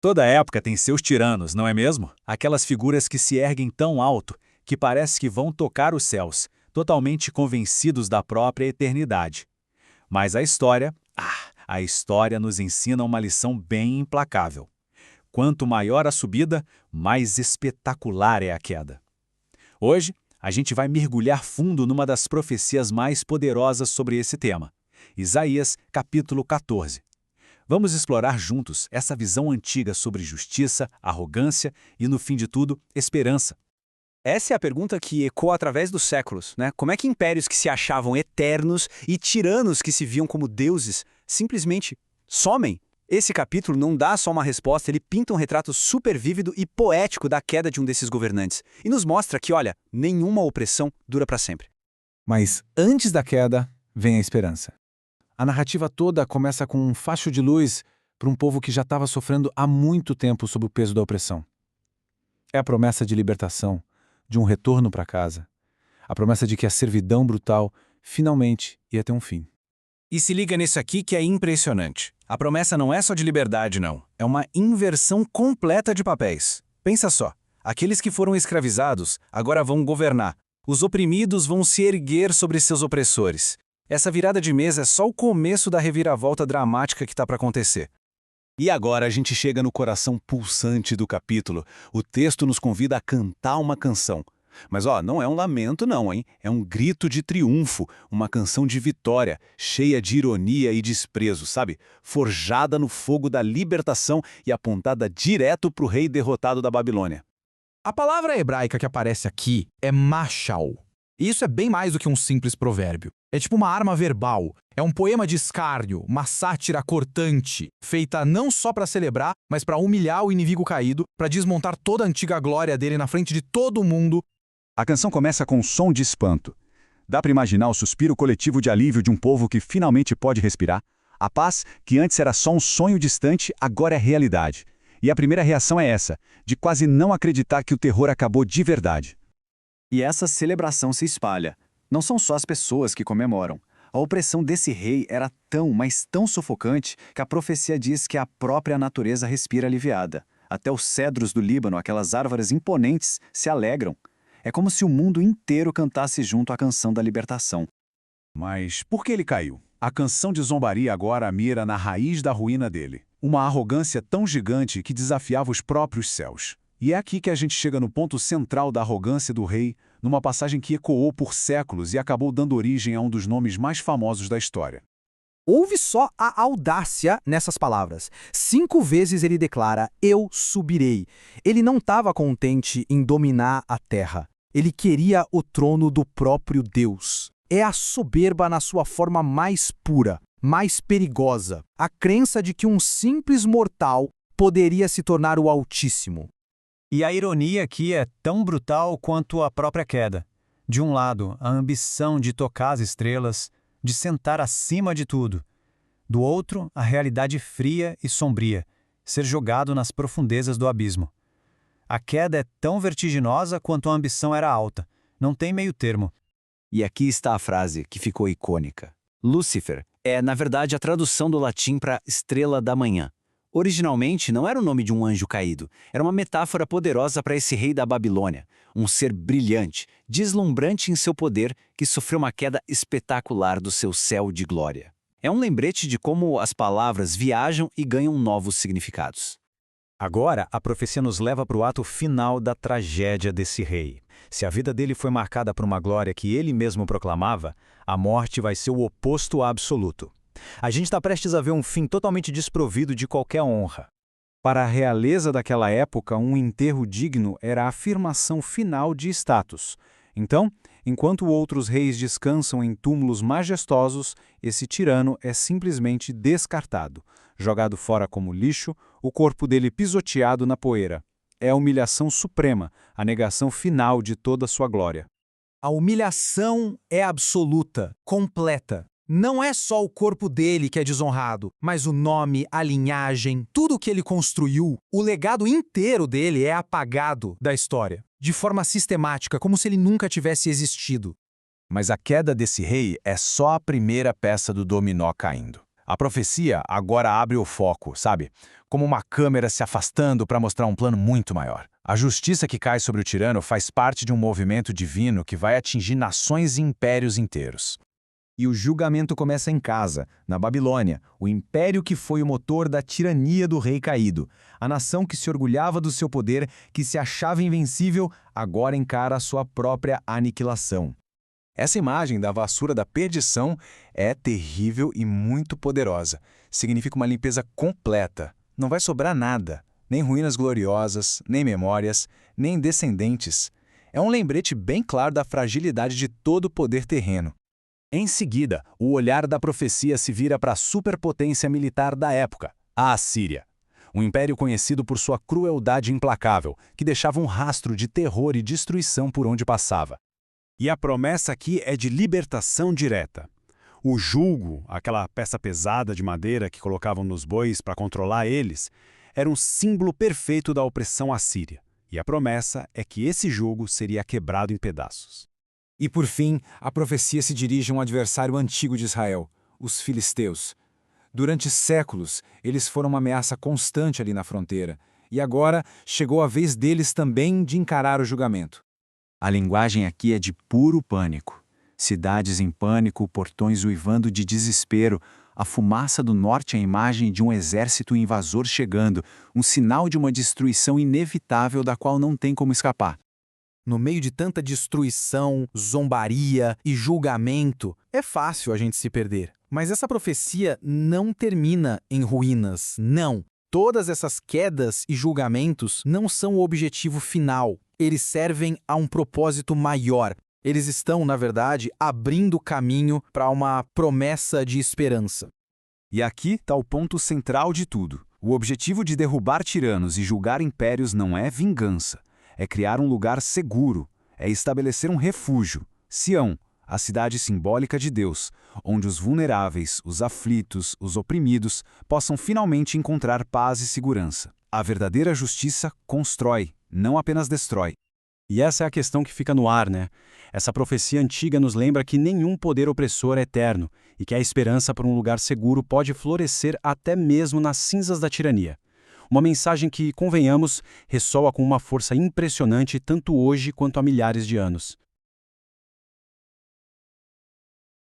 Toda época tem seus tiranos, não é mesmo? Aquelas figuras que se erguem tão alto que parece que vão tocar os céus, totalmente convencidos da própria eternidade. Mas a história nos ensina uma lição bem implacável. Quanto maior a subida, mais espetacular é a queda. Hoje, a gente vai mergulhar fundo numa das profecias mais poderosas sobre esse tema, Isaías, capítulo 14. Vamos explorar juntos essa visão antiga sobre justiça, arrogância e, no fim de tudo, esperança. Essa é a pergunta que ecoa através dos séculos, né? Como é que impérios que se achavam eternos e tiranos que se viam como deuses simplesmente somem? Esse capítulo não dá só uma resposta, ele pinta um retrato super vívido e poético da queda de um desses governantes e nos mostra que, olha, nenhuma opressão dura para sempre. Mas antes da queda, vem a esperança. A narrativa toda começa com um facho de luz para um povo que já estava sofrendo há muito tempo sob o peso da opressão. É a promessa de libertação, de um retorno para casa. A promessa de que a servidão brutal finalmente ia ter um fim. E se liga nisso aqui que é impressionante. A promessa não é só de liberdade, não. É uma inversão completa de papéis. Pensa só, aqueles que foram escravizados agora vão governar. Os oprimidos vão se erguer sobre seus opressores. Essa virada de mesa é só o começo da reviravolta dramática que está para acontecer. E agora a gente chega no coração pulsante do capítulo. O texto nos convida a cantar uma canção. Mas não é um lamento não, hein? É um grito de triunfo, uma canção de vitória, cheia de ironia e desprezo, sabe? Forjada no fogo da libertação e apontada direto para o rei derrotado da Babilônia. A palavra hebraica que aparece aqui é mashal. E isso é bem mais do que um simples provérbio. É tipo uma arma verbal. É um poema de escárnio, uma sátira cortante, feita não só para celebrar, mas para humilhar o inimigo caído, para desmontar toda a antiga glória dele na frente de todo mundo. A canção começa com um som de espanto. Dá para imaginar o suspiro coletivo de alívio de um povo que finalmente pode respirar. A paz, que antes era só um sonho distante, agora é realidade. E a primeira reação é essa, de quase não acreditar que o terror acabou de verdade. E essa celebração se espalha. Não são só as pessoas que comemoram. A opressão desse rei era tão, mas tão sufocante que a profecia diz que a própria natureza respira aliviada. Até os cedros do Líbano, aquelas árvores imponentes, se alegram. É como se o mundo inteiro cantasse junto à canção da libertação. Mas por que ele caiu? A canção de zombaria agora mira na raiz da ruína dele. Uma arrogância tão gigante que desafiava os próprios céus. E é aqui que a gente chega no ponto central da arrogância do rei, numa passagem que ecoou por séculos e acabou dando origem a um dos nomes mais famosos da história. Ouve só a audácia nessas palavras. 5 vezes ele declara, eu subirei. Ele não estava contente em dominar a terra. Ele queria o trono do próprio Deus. É a soberba na sua forma mais pura, mais perigosa. A crença de que um simples mortal poderia se tornar o Altíssimo. E a ironia aqui é tão brutal quanto a própria queda. De um lado, a ambição de tocar as estrelas, de sentar acima de tudo. Do outro, a realidade fria e sombria, ser jogado nas profundezas do abismo. A queda é tão vertiginosa quanto a ambição era alta. Não tem meio termo. E aqui está a frase que ficou icônica. Lúcifer é, na verdade, a tradução do latim para estrela da manhã. Originalmente, não era o nome de um anjo caído. Era uma metáfora poderosa para esse rei da Babilônia. Um ser brilhante, deslumbrante em seu poder, que sofreu uma queda espetacular do seu céu de glória. É um lembrete de como as palavras viajam e ganham novos significados. Agora, a profecia nos leva para o ato final da tragédia desse rei. Se a vida dele foi marcada por uma glória que ele mesmo proclamava, a morte vai ser o oposto absoluto. A gente está prestes a ver um fim totalmente desprovido de qualquer honra. Para a realeza daquela época, um enterro digno era a afirmação final de status. Então, enquanto outros reis descansam em túmulos majestosos, esse tirano é simplesmente descartado, jogado fora como lixo, o corpo dele pisoteado na poeira. É a humilhação suprema, a negação final de toda sua glória. A humilhação é absoluta, completa. Não é só o corpo dele que é desonrado, mas o nome, a linhagem, tudo o que ele construiu, o legado inteiro dele é apagado da história, de forma sistemática, como se ele nunca tivesse existido. Mas a queda desse rei é só a primeira peça do dominó caindo. A profecia agora abre o foco, sabe? Como uma câmera se afastando para mostrar um plano muito maior. A justiça que cai sobre o tirano faz parte de um movimento divino que vai atingir nações e impérios inteiros. E o julgamento começa em casa, na Babilônia, o império que foi o motor da tirania do rei caído. A nação que se orgulhava do seu poder, que se achava invencível, agora encara a sua própria aniquilação. Essa imagem da vassoura da perdição é terrível e muito poderosa. Significa uma limpeza completa. Não vai sobrar nada, nem ruínas gloriosas, nem memórias, nem descendentes. É um lembrete bem claro da fragilidade de todo o poder terreno. Em seguida, o olhar da profecia se vira para a superpotência militar da época, a Assíria. Um império conhecido por sua crueldade implacável, que deixava um rastro de terror e destruição por onde passava. E a promessa aqui é de libertação direta. O jugo, aquela peça pesada de madeira que colocavam nos bois para controlar eles, era um símbolo perfeito da opressão assíria. E a promessa é que esse jugo seria quebrado em pedaços. E por fim, a profecia se dirige a um adversário antigo de Israel, os filisteus. Durante séculos, eles foram uma ameaça constante ali na fronteira, e agora chegou a vez deles também de encarar o julgamento. A linguagem aqui é de puro pânico. Cidades em pânico, portões uivando de desespero, a fumaça do norte é a imagem de um exército invasor chegando, um sinal de uma destruição inevitável da qual não tem como escapar. No meio de tanta destruição, zombaria e julgamento, é fácil a gente se perder. Mas essa profecia não termina em ruínas, não. Todas essas quedas e julgamentos não são o objetivo final. Eles servem a um propósito maior. Eles estão, na verdade, abrindo caminho para uma promessa de esperança. E aqui está o ponto central de tudo. O objetivo de derrubar tiranos e julgar impérios não é vingança. É criar um lugar seguro. É estabelecer um refúgio. Sião, a cidade simbólica de Deus, onde os vulneráveis, os aflitos, os oprimidos possam finalmente encontrar paz e segurança. A verdadeira justiça constrói, não apenas destrói. E essa é a questão que fica no ar, né? Essa profecia antiga nos lembra que nenhum poder opressor é eterno e que a esperança por um lugar seguro pode florescer até mesmo nas cinzas da tirania. Uma mensagem que, convenhamos, ressoa com uma força impressionante tanto hoje quanto há milhares de anos.